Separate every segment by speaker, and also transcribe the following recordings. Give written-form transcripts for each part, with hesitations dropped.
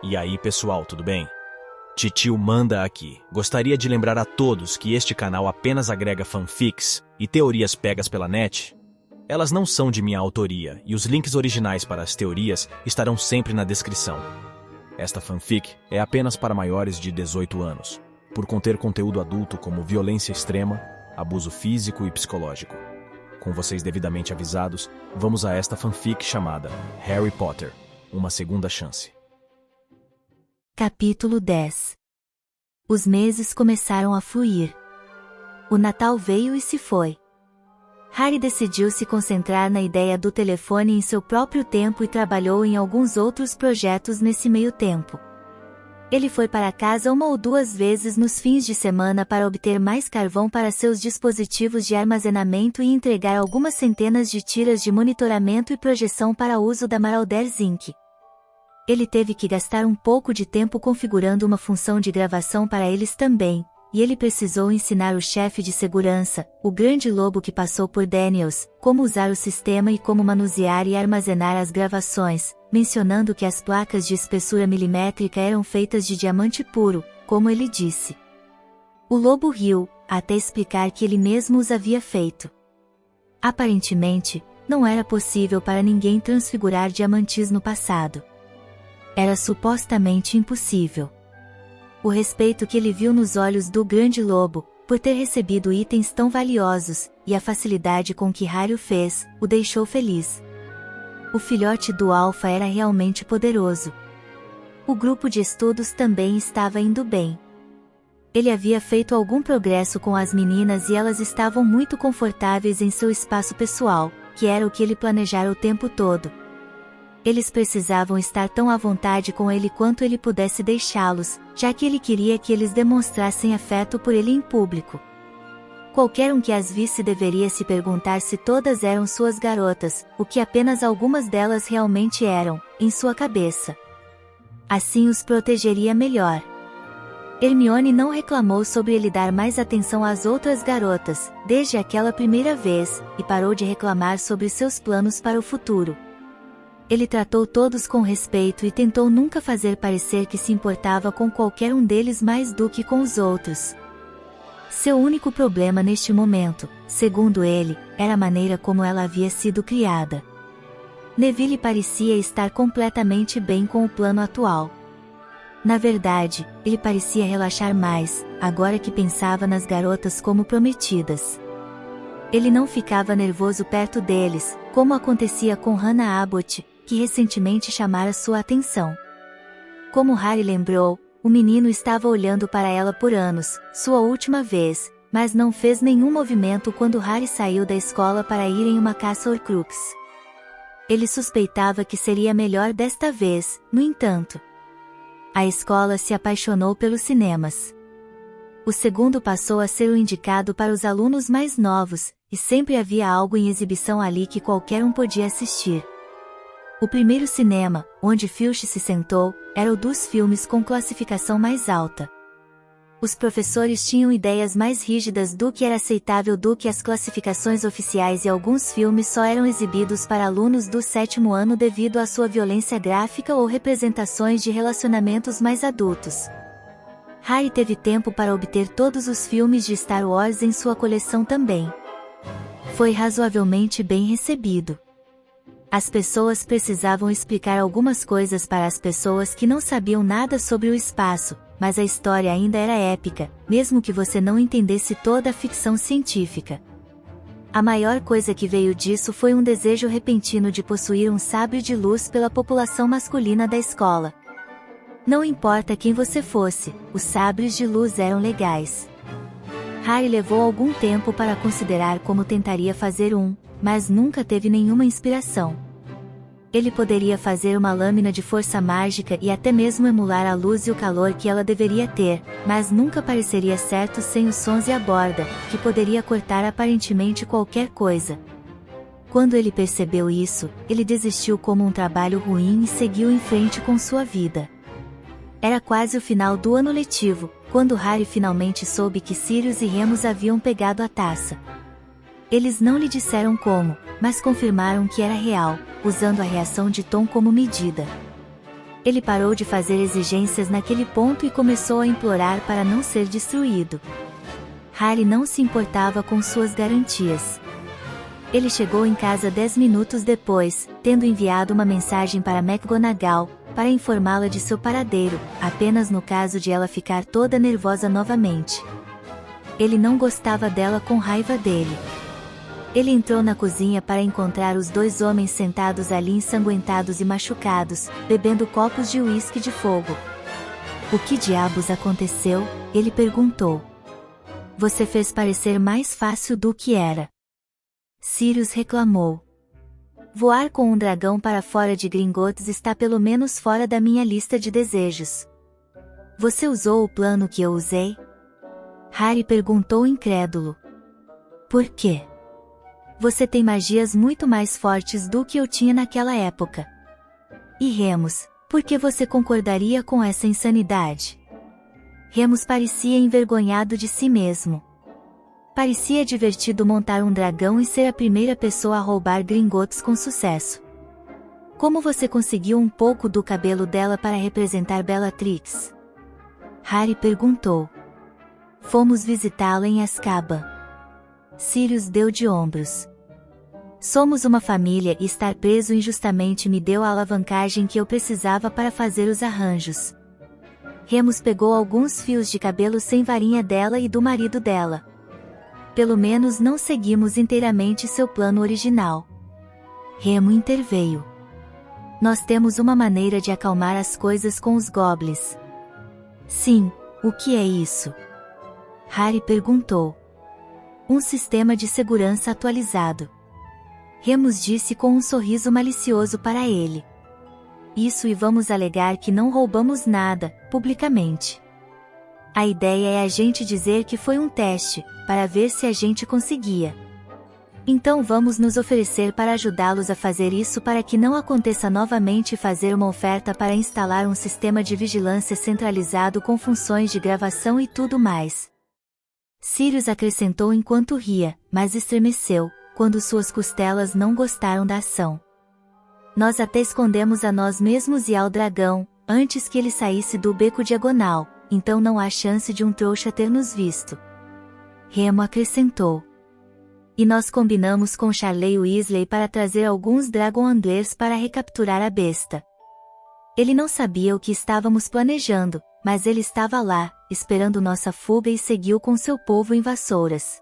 Speaker 1: E aí, pessoal, tudo bem? Titio manda aqui. Gostaria de lembrar a todos que este canal apenas agrega fanfics e teorias pegas pela net. Elas não são de minha autoria e os links originais para as teorias estarão sempre na descrição. Esta fanfic é apenas para maiores de 18 anos, por conter conteúdo adulto como violência extrema, abuso físico e psicológico. Com vocês devidamente avisados, vamos a esta fanfic chamada Harry Potter, uma segunda chance.
Speaker 2: Capítulo 10. Os meses começaram a fluir. O Natal veio e se foi. Harry decidiu se concentrar na ideia do telefone em seu próprio tempo e trabalhou em alguns outros projetos nesse meio tempo. Ele foi para casa uma ou duas vezes nos fins de semana para obter mais carvão para seus dispositivos de armazenamento e entregar algumas centenas de tiras de monitoramento e projeção para uso da Marauders Inc. Ele teve que gastar um pouco de tempo configurando uma função de gravação para eles também, e ele precisou ensinar o chefe de segurança, o grande lobo que passou por Daniels, como usar o sistema e como manusear e armazenar as gravações, mencionando que as placas de espessura milimétrica eram feitas de diamante puro, como ele disse. O lobo riu, até explicar que ele mesmo os havia feito. Aparentemente, não era possível para ninguém transfigurar diamantes no passado. Era supostamente impossível. O respeito que ele viu nos olhos do grande lobo, por ter recebido itens tão valiosos, e a facilidade com que Harry o fez, o deixou feliz. O filhote do Alpha era realmente poderoso. O grupo de estudos também estava indo bem. Ele havia feito algum progresso com as meninas e elas estavam muito confortáveis em seu espaço pessoal, que era o que ele planejara o tempo todo. Eles precisavam estar tão à vontade com ele quanto ele pudesse deixá-los, já que ele queria que eles demonstrassem afeto por ele em público. Qualquer um que as visse deveria se perguntar se todas eram suas garotas, o que apenas algumas delas realmente eram, em sua cabeça. Assim os protegeria melhor. Hermione não reclamou sobre ele dar mais atenção às outras garotas, desde aquela primeira vez, e parou de reclamar sobre seus planos para o futuro. Ele tratou todos com respeito e tentou nunca fazer parecer que se importava com qualquer um deles mais do que com os outros. Seu único problema neste momento, segundo ele, era a maneira como ela havia sido criada. Neville parecia estar completamente bem com o plano atual. Na verdade, ele parecia relaxar mais, agora que pensava nas garotas como prometidas. Ele não ficava nervoso perto deles, como acontecia com Hannah Abbott, que recentemente chamara sua atenção. Como Harry lembrou, o menino estava olhando para ela por anos, sua última vez, mas não fez nenhum movimento quando Harry saiu da escola para ir em uma caça Horcrux. Ele suspeitava que seria melhor desta vez, no entanto. A escola se apaixonou pelos cinemas. O segundo passou a ser o indicado para os alunos mais novos, e sempre havia algo em exibição ali que qualquer um podia assistir. O primeiro cinema, onde Filch se sentou, era o dos filmes com classificação mais alta. Os professores tinham ideias mais rígidas do que era aceitável do que as classificações oficiais e alguns filmes só eram exibidos para alunos do 7º ano devido à sua violência gráfica ou representações de relacionamentos mais adultos. Harry teve tempo para obter todos os filmes de Star Wars em sua coleção também. Foi razoavelmente bem recebido. As pessoas precisavam explicar algumas coisas para as pessoas que não sabiam nada sobre o espaço, mas a história ainda era épica, mesmo que você não entendesse toda a ficção científica. A maior coisa que veio disso foi um desejo repentino de possuir um sabre de luz pela população masculina da escola. Não importa quem você fosse, os sabres de luz eram legais. Harry levou algum tempo para considerar como tentaria fazer um, mas nunca teve nenhuma inspiração. Ele poderia fazer uma lâmina de força mágica e até mesmo emular a luz e o calor que ela deveria ter, mas nunca pareceria certo sem os sons e a borda, que poderia cortar aparentemente qualquer coisa. Quando ele percebeu isso, ele desistiu como um trabalho ruim e seguiu em frente com sua vida. Era quase o final do ano letivo, quando Harry finalmente soube que Sirius e Remus haviam pegado a taça. Eles não lhe disseram como, mas confirmaram que era real, usando a reação de Tom como medida. Ele parou de fazer exigências naquele ponto e começou a implorar para não ser destruído. Harry não se importava com suas garantias. Ele chegou em casa 10 minutos depois, tendo enviado uma mensagem para McGonagall, para informá-la de seu paradeiro, apenas no caso de ela ficar toda nervosa novamente. Ele não gostava dela com raiva dele. Ele entrou na cozinha para encontrar os dois homens sentados ali ensanguentados e machucados, bebendo copos de uísque de fogo. O que diabos aconteceu? Ele perguntou. Você fez parecer mais fácil do que era. Sirius reclamou. Voar com um dragão para fora de Gringotts está pelo menos fora da minha lista de desejos. Você usou o plano que eu usei? Harry perguntou incrédulo. Por quê? Você tem magias muito mais fortes do que eu tinha naquela época. E Remus, por que você concordaria com essa insanidade? Remus parecia envergonhado de si mesmo. Parecia divertido montar um dragão e ser a primeira pessoa a roubar Gringotts com sucesso. Como você conseguiu um pouco do cabelo dela para representar Bellatrix? Harry perguntou. Fomos visitá-la em Azkaban. Sirius deu de ombros. Somos uma família e estar preso injustamente me deu a alavancagem que eu precisava para fazer os arranjos. Remus pegou alguns fios de cabelo sem varinha dela e do marido dela. Pelo menos não seguimos inteiramente seu plano original. Remo interveio. Nós temos uma maneira de acalmar as coisas com os goblins. Sim, o que é isso? Harry perguntou. Um sistema de segurança atualizado. Remus disse com um sorriso malicioso para ele. Isso, e vamos alegar que não roubamos nada, publicamente. A ideia é a gente dizer que foi um teste, para ver se a gente conseguia. Então vamos nos oferecer para ajudá-los a fazer isso para que não aconteça novamente e fazer uma oferta para instalar um sistema de vigilância centralizado com funções de gravação e tudo mais. Sirius acrescentou enquanto ria, mas estremeceu, quando suas costelas não gostaram da ação. Nós até escondemos a nós mesmos e ao dragão, antes que ele saísse do beco diagonal, então não há chance de um trouxa ter nos visto. Remo acrescentou. E nós combinamos com Charley Weasley para trazer alguns Dragon Handlers para recapturar a besta. Ele não sabia o que estávamos planejando, mas ele estava lá, esperando nossa fuga e seguiu com seu povo em vassouras.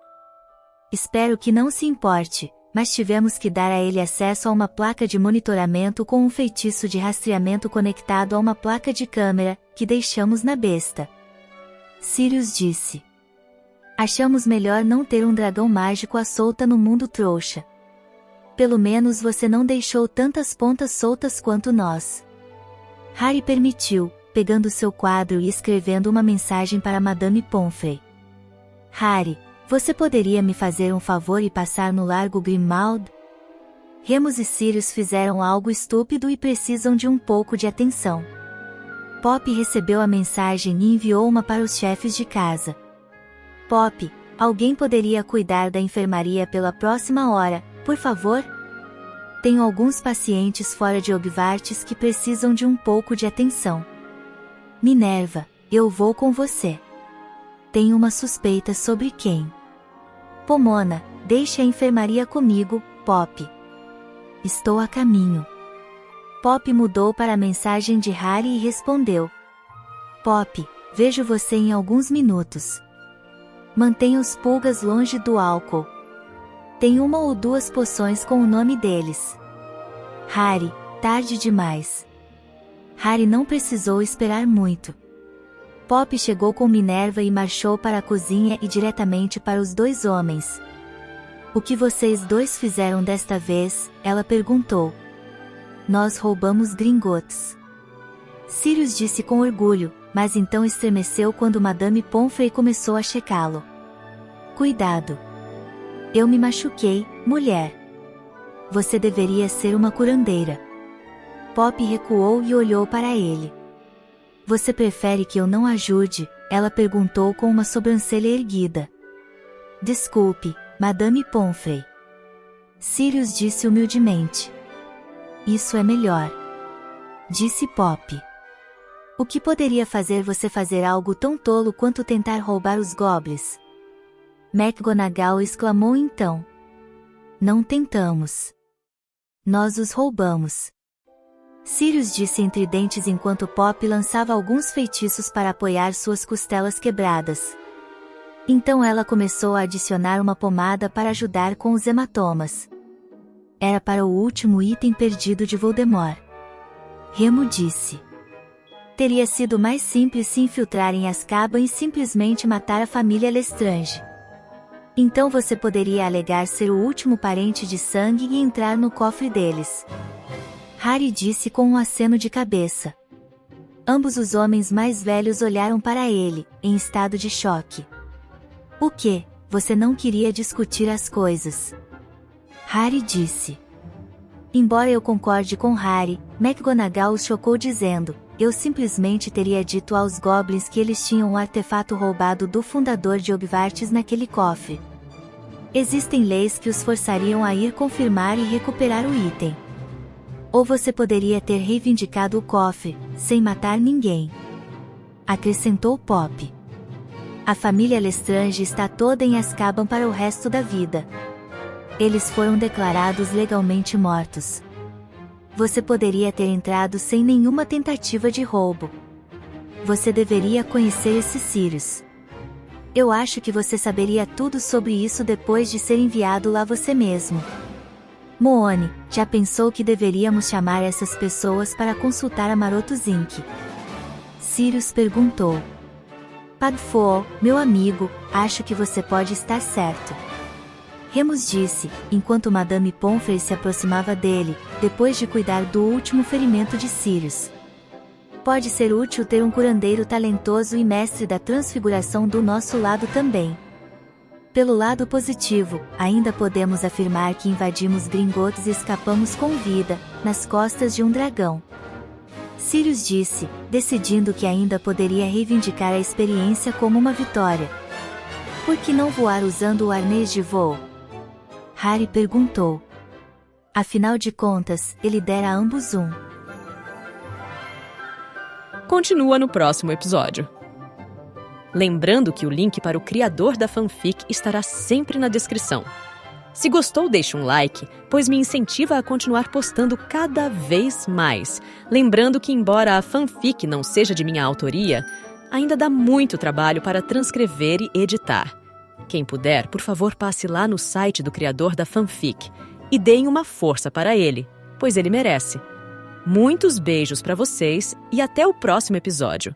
Speaker 2: Espero que não se importe, mas tivemos que dar a ele acesso a uma placa de monitoramento com um feitiço de rastreamento conectado a uma placa de câmera, que deixamos na besta. Sirius disse. Achamos melhor não ter um dragão mágico à solta no mundo trouxa. Pelo menos você não deixou tantas pontas soltas quanto nós. Harry permitiu, pegando seu quadro e escrevendo uma mensagem para Madame Pomfrey. Harry, você poderia me fazer um favor e passar no Largo Grimmauld? Remus e Sirius fizeram algo estúpido e precisam de um pouco de atenção. Poppy recebeu a mensagem e enviou uma para os chefes de casa. Poppy, alguém poderia cuidar da enfermaria pela próxima hora, por favor? Tenho alguns pacientes fora de Hogwarts que precisam de um pouco de atenção. Minerva, eu vou com você. Tenho uma suspeita sobre quem. Pomona, deixe a enfermaria comigo, Poppy. Estou a caminho. Poppy mudou para a mensagem de Harry e respondeu. Poppy, vejo você em alguns minutos. Mantenha os pulgas longe do álcool. Tem uma ou duas poções com o nome deles. Harry, tarde demais. Harry não precisou esperar muito. Poppy chegou com Minerva e marchou para a cozinha e diretamente para os dois homens. O que vocês dois fizeram desta vez? Ela perguntou. Nós roubamos Gringotts. Sirius disse com orgulho, mas então estremeceu quando Madame Pomfrey começou a checá-lo. Cuidado. Eu me machuquei, mulher. Você deveria ser uma curandeira. Poppy recuou e olhou para ele. Você prefere que eu não ajude? Ela perguntou com uma sobrancelha erguida. Desculpe, Madame Pomfrey. Sirius disse humildemente. Isso é melhor. Disse Poppy. O que poderia fazer você fazer algo tão tolo quanto tentar roubar os goblins? McGonagall exclamou então. Não tentamos. Nós os roubamos. Sirius disse entre dentes enquanto Poppy lançava alguns feitiços para apoiar suas costelas quebradas. Então ela começou a adicionar uma pomada para ajudar com os hematomas. Era para o último item perdido de Voldemort. Remo disse. Teria sido mais simples se infiltrar em Azkaban e simplesmente matar a família Lestrange. Então você poderia alegar ser o último parente de sangue e entrar no cofre deles. Harry disse com um aceno de cabeça. Ambos os homens mais velhos olharam para ele, em estado de choque. O quê? Você não queria discutir as coisas? Harry disse. Embora eu concorde com Harry, McGonagall os chocou dizendo, eu simplesmente teria dito aos goblins que eles tinham um artefato roubado do fundador de Hogwarts naquele cofre. Existem leis que os forçariam a ir confirmar e recuperar o item. Ou você poderia ter reivindicado o cofre, sem matar ninguém. Acrescentou Poppy. A família Lestrange está toda em Azkaban para o resto da vida. Eles foram declarados legalmente mortos. Você poderia ter entrado sem nenhuma tentativa de roubo. Você deveria conhecer esses Sirius. Eu acho que você saberia tudo sobre isso depois de ser enviado lá você mesmo. Moone, já pensou que deveríamos chamar essas pessoas para consultar a Marotos Inc? Sirius perguntou. Padfool, meu amigo, acho que você pode estar certo. Remus disse, enquanto Madame Pomfrey se aproximava dele, depois de cuidar do último ferimento de Sirius. Pode ser útil ter um curandeiro talentoso e mestre da transfiguração do nosso lado também. Pelo lado positivo, ainda podemos afirmar que invadimos Gringotts e escapamos com vida, nas costas de um dragão. Sirius disse, decidindo que ainda poderia reivindicar a experiência como uma vitória. Por que não voar usando o arnês de voo? Harry perguntou. Afinal de contas, ele dera a ambos um.
Speaker 3: Continua no próximo episódio. Lembrando que o link para o criador da fanfic estará sempre na descrição. Se gostou, deixe um like, pois me incentiva a continuar postando cada vez mais. Lembrando que, embora a fanfic não seja de minha autoria, ainda dá muito trabalho para transcrever e editar. Quem puder, por favor, passe lá no site do criador da fanfic e deem uma força para ele, pois ele merece. Muitos beijos para vocês e até o próximo episódio.